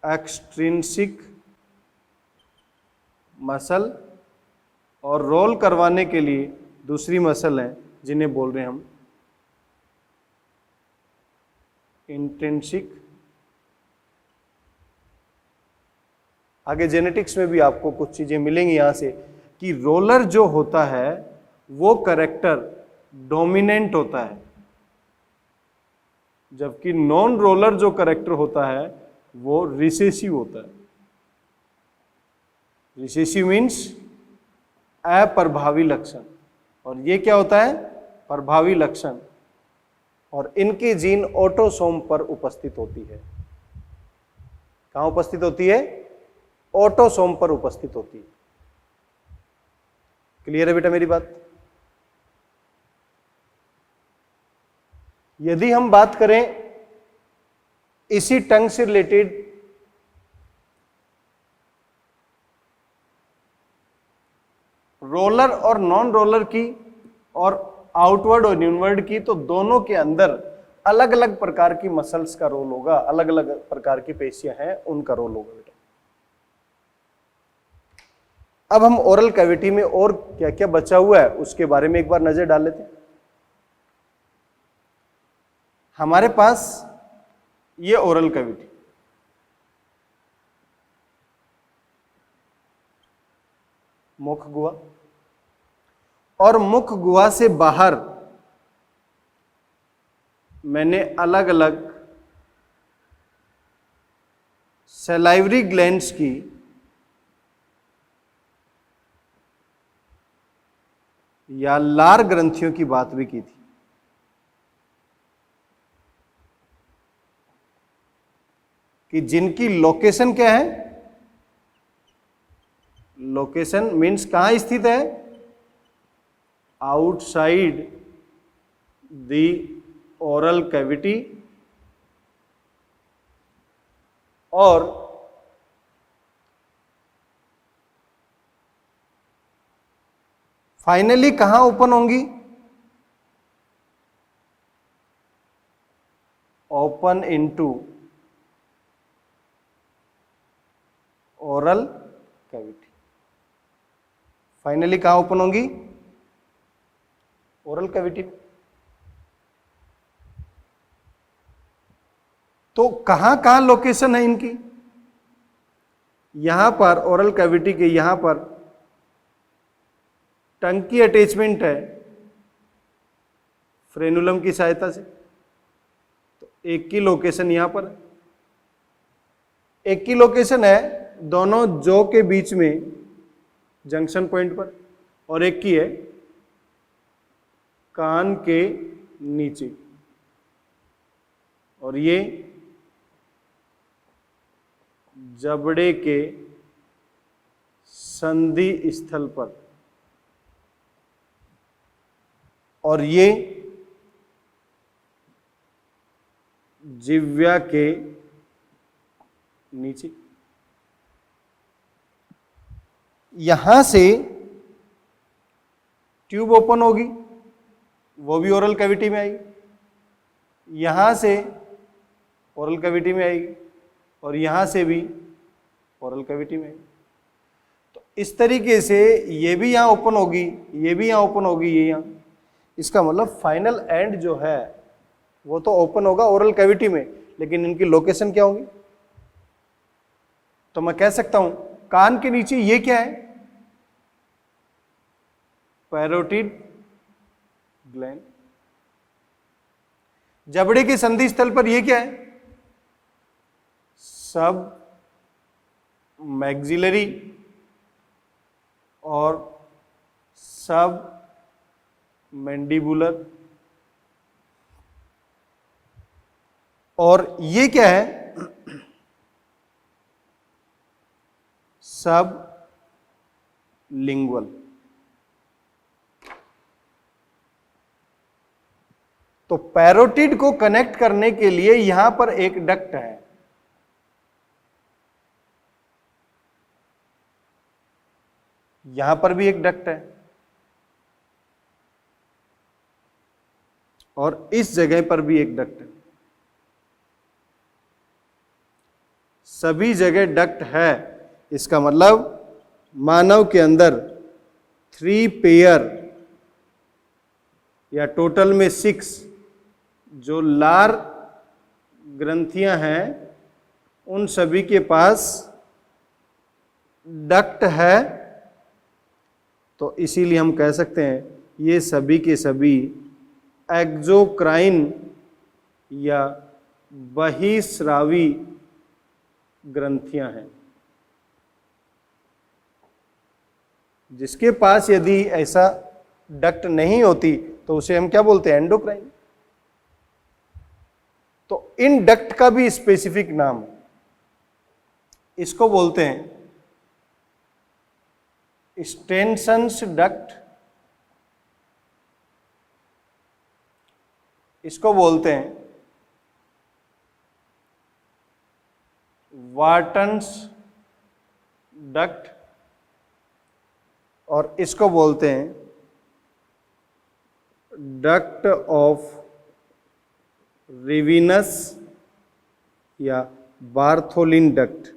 एक्सट्रिंसिक मसल, और रोल करवाने के लिए दूसरी मसल है जिन्हें बोल रहे हैं हम इंट्रिंसिक। आगे जेनेटिक्स में भी आपको कुछ चीजें मिलेंगी यहां से कि रोलर जो होता है वो कैरेक्टर डोमिनेंट होता है, जबकि नॉन रोलर जो कैरेक्टर होता है वो रिसेसिव होता है। रिसेसिव मीन्स अप्रभावी लक्षण, और ये क्या होता है, प्रभावी लक्षण, और इनकी जीन ऑटोसोम पर उपस्थित होती है। कहां उपस्थित होती है, ऑटोसोम पर उपस्थित होती है। क्लियर है बेटा मेरी बात? यदि हम बात करें इसी टंग से रिलेटेड रोलर और नॉन रोलर की और आउटवर्ड और इनवर्ड की, तो दोनों के अंदर अलग अलग प्रकार की मसल्स का रोल होगा, अलग अलग प्रकार की पेशियां हैं उनका रोल होगा बेटा। अब हम ओरल कैविटी में और क्या क्या बचा हुआ है उसके बारे में एक बार नजर डाल लेते हैं। हमारे पास ये ओरल कैविटी, मुख गुहा, और मुख गुहा से बाहर मैंने अलग अलग सलाइवरी ग्लैंड्स की या लार ग्रंथियों की बात भी की थी। कि जिनकी लोकेशन क्या है, लोकेशन मीन्स कहां स्थित है, आउटसाइड द ओरल कैविटी, और फाइनली कहां ओपन होंगी, open into oral cavity. Finally कहां ओपन होंगी, ओरल कैविटी। तो कहां कहां लोकेशन है इनकी, यहां पर ओरल कैविटी के यहां पर टंग की अटैचमेंट है फ्रेनुलम की सहायता से, तो एक की लोकेशन यहां पर है, एक की लोकेशन है दोनों जॉ के बीच में जंक्शन पॉइंट पर, और एक की है कान के नीचे, और ये जबड़े के संधि स्थल पर, और ये जिह्वा के नीचे। यहां से ट्यूब ओपन होगी, वो भी ओरल कैविटी में आएगी, यहां से ओरल कैविटी में आएगी, और यहां से भी ओरल कैविटी में आएगी। तो इस तरीके से ये भी यहां ओपन होगी, ये भी यहां ओपन होगी, ये यहां। इसका मतलब फाइनल एंड जो है वो तो ओपन होगा ओरल कैविटी में, लेकिन इनकी लोकेशन क्या होगी। तो मैं कह सकता हूं कान के नीचे ये क्या है, पैरोटिड ग्लैंड। जबड़े के संधि स्थल पर ये क्या है, सब मैक्सिलरी और सब मैंडिबुलर, और ये क्या है, सब लिंगुअल। तो पैरोटिड को कनेक्ट करने के लिए यहां पर एक डक्ट है, यहां पर भी एक डक्ट है, और इस जगह पर भी एक डक्ट है। सभी जगह डक्ट है। इसका मतलब मानव के अंदर 3 पेयर या टोटल में 6 जो लार ग्रंथियां हैं उन सभी के पास डक्ट है। तो इसीलिए हम कह सकते हैं ये सभी के सभी एक्सोक्राइन या बहिस्रावी ग्रंथियां हैं, जिसके पास यदि ऐसा डक्ट नहीं होती तो उसे हम क्या बोलते हैं, एंडोक्राइन। तो इन डक्ट का भी स्पेसिफिक नाम है, इसको बोलते हैं स्टेनसन्स डक्ट, इसको बोलते हैं वाटन्स डक्ट, और इसको बोलते हैं डक्ट ऑफ रिविनस या बार्थोलिन डक्ट।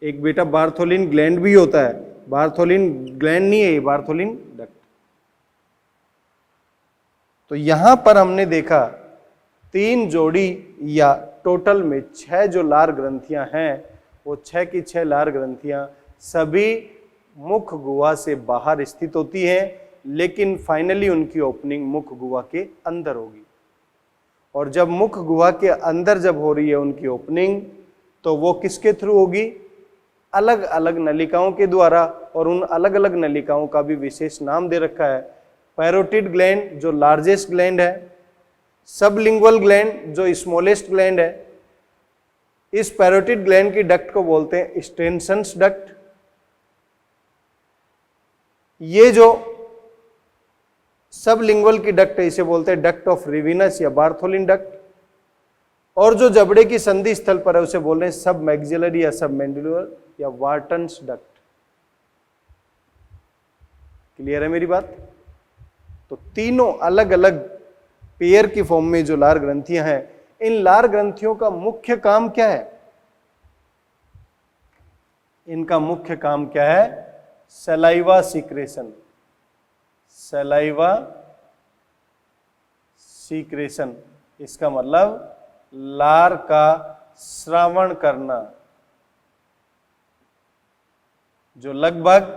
एक बेटा बार्थोलिन ग्लैंड भी होता है, बार्थोलिन ग्लैंड नहीं है ये, बार्थोलिन डक्ट। तो यहां पर हमने देखा 3 जोड़ी या टोटल में 6 जो लार ग्रंथियां हैं, वो 6 की 6 लार ग्रंथियां सभी मुख गुहा से बाहर स्थित होती हैं, लेकिन फाइनली उनकी ओपनिंग मुख गुहा के अंदर होगी। और जब मुख गुहा के अंदर जब हो रही है उनकी ओपनिंग, तो वो किसके थ्रू होगी? अलग अलग नलिकाओं के द्वारा, और उन अलग अलग नलिकाओं का भी विशेष नाम दे रखा है। पैरोटिड ग्लैंड जो लार्जेस्ट ग्लैंड है, सबलिंगुअल ग्लैंड जो स्मॉलेस्ट ग्लैंड है। इस पैरोटिड ग्लैंड की डक्ट को बोलते हैं स्टेनसन्स डक्ट। ये जो सबलिंगुअल की डक्ट है इसे बोलते हैं डक्ट ऑफ रिविनस या बार्थोलिन डक्ट। और जो जबड़े की संधि स्थल पर है उसे बोल रहे हैं सब मैक्सिलरी या सब मैंडिबुलर या वार्टन्स डक्ट। क्लियर है मेरी बात? तो तीनों अलग अलग पेयर की फॉर्म में जो लार ग्रंथियां हैं, इन लार ग्रंथियों का मुख्य काम क्या है? इनका मुख्य काम क्या है? Saliva secretion. सलाइवा सीक्रेशन, इसका मतलब लार का श्रावण करना, जो लगभग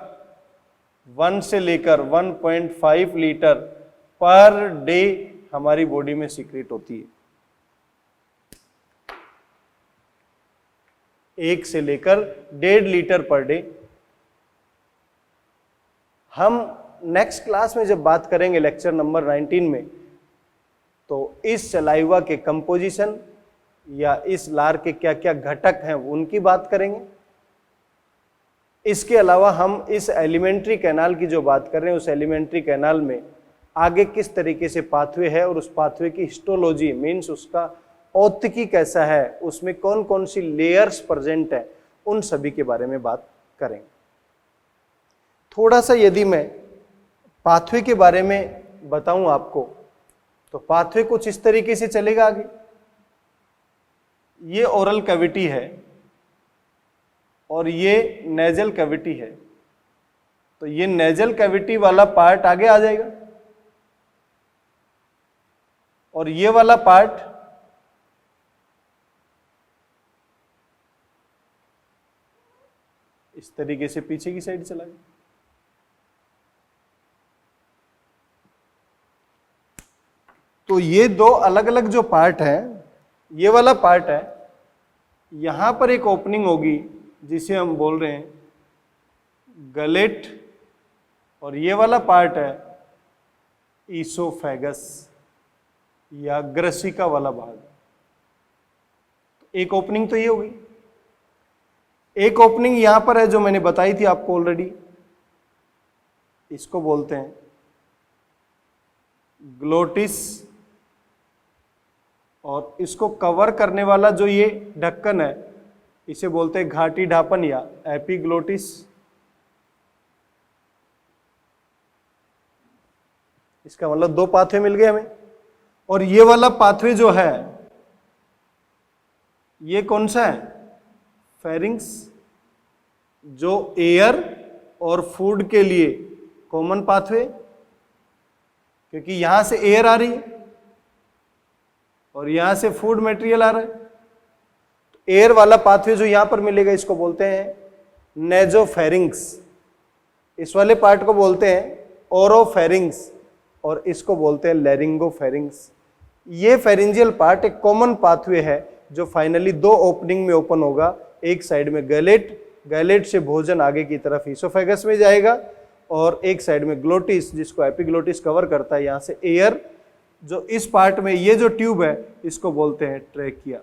1 से लेकर 1.5 लीटर पर डे हमारी बॉडी में सीक्रेट होती है। 1 से लेकर 1.5 लीटर पर डे। हम नेक्स्ट क्लास में जब बात करेंगे लेक्चर नंबर 19 में, तो इस सलाइवा के कंपोजिशन या इस लार के क्या क्या घटक हैं उनकी बात करेंगे। इसके अलावा हम इस एलिमेंट्री कैनाल की जो बात कर रहे हैं, उस एलिमेंट्री कैनाल में आगे किस तरीके से पाथवे है और उस पाथवे की हिस्टोलॉजी मीन्स उसका औत्तिकी कैसा है, उसमें कौन कौन सी लेयर्स प्रेजेंट है, उन सभी के बारे में बात करेंगे। थोड़ा सा यदि मैं पाथवे के बारे में बताऊं आपको, तो पाथवे कुछ इस तरीके से चलेगा आगे। ये ओरल कैविटी है और ये नेजल कैविटी है, तो ये नेजल कैविटी वाला पार्ट आगे आ जाएगा और ये वाला पार्ट इस तरीके से पीछे की साइड चला गया। तो ये 2 अलग अलग जो पार्ट है, ये वाला पार्ट है, यहां पर एक ओपनिंग होगी जिसे हम बोल रहे हैं गलेट, और ये वाला पार्ट है ईसोफेगस या ग्रसिका वाला भाग। एक ओपनिंग तो ये होगी। एक ओपनिंग यहां पर है जो मैंने बताई थी आपको ऑलरेडी, इसको बोलते हैं ग्लोटिस, और इसको कवर करने वाला जो ये ढक्कन है इसे बोलते हैं घाटी ढापन या एपिग्लोटिस। इसका मतलब 2 पाथवे मिल गए हमें। और ये वाला पाथवे जो है ये कौन सा है? फेरिंग्स, जो एयर और फूड के लिए कॉमन पाथवे, क्योंकि यहां से एयर आ रही है और यहां से फूड मटेरियल आ रहा है। तो एयर वाला पाथवे जो यहां पर मिलेगा इसको बोलते हैं नेजोफेरिंग्स, इस वाले पार्ट को बोलते हैं ओरोफेरिंग्स, और इसको बोलते हैं लैरिंगोफेरिंग्स। ये फेरिंजियल पार्ट एक कॉमन पाथवे है जो फाइनली 2 ओपनिंग में ओपन होगा। एक साइड में गैलेट, गैलेट से भोजन आगे की तरफ ईसोफेगस में जाएगा, और एक साइड में ग्लोटिस जिसको एपिग्लोटिस कवर करता है, यहां से एयर, जो इस पार्ट में ये जो ट्यूब है इसको बोलते हैं ट्रेकिया।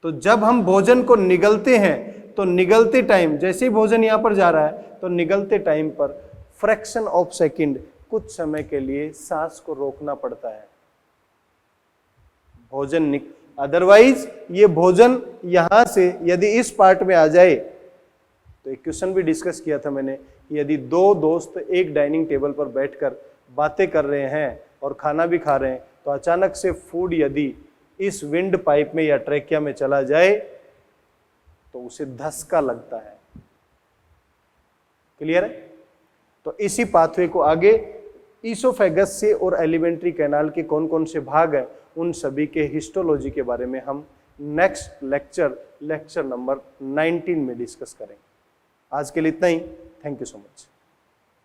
तो जब हम भोजन को निगलते हैं तो निगलते टाइम, जैसे ही भोजन यहां पर जा रहा है तो निगलते टाइम पर फ्रैक्शन ऑफ सेकंड कुछ समय के लिए सांस को रोकना पड़ता है भोजन अदरवाइज ये भोजन यहां से यदि इस पार्ट में आ जाए, तो एक क्वेश्चन भी डिस्कस किया था मैंने कि यदि दो दोस्त एक डाइनिंग टेबल पर बैठकर बातें कर रहे हैं और खाना भी खा रहे हैं, तो अचानक से फूड यदि इस विंड पाइप में या ट्रैकिया में चला जाए तो उसे धक्का लगता है। क्लियर है? तो इसी पाथवे को आगे ईसोफेगस से और एलिमेंट्री कैनाल के कौन कौन से भाग हैं, उन सभी के हिस्टोलॉजी के बारे में हम नेक्स्ट लेक्चर नंबर 19 में डिस्कस करेंगे। आज के लिए इतना ही। Thank you so much.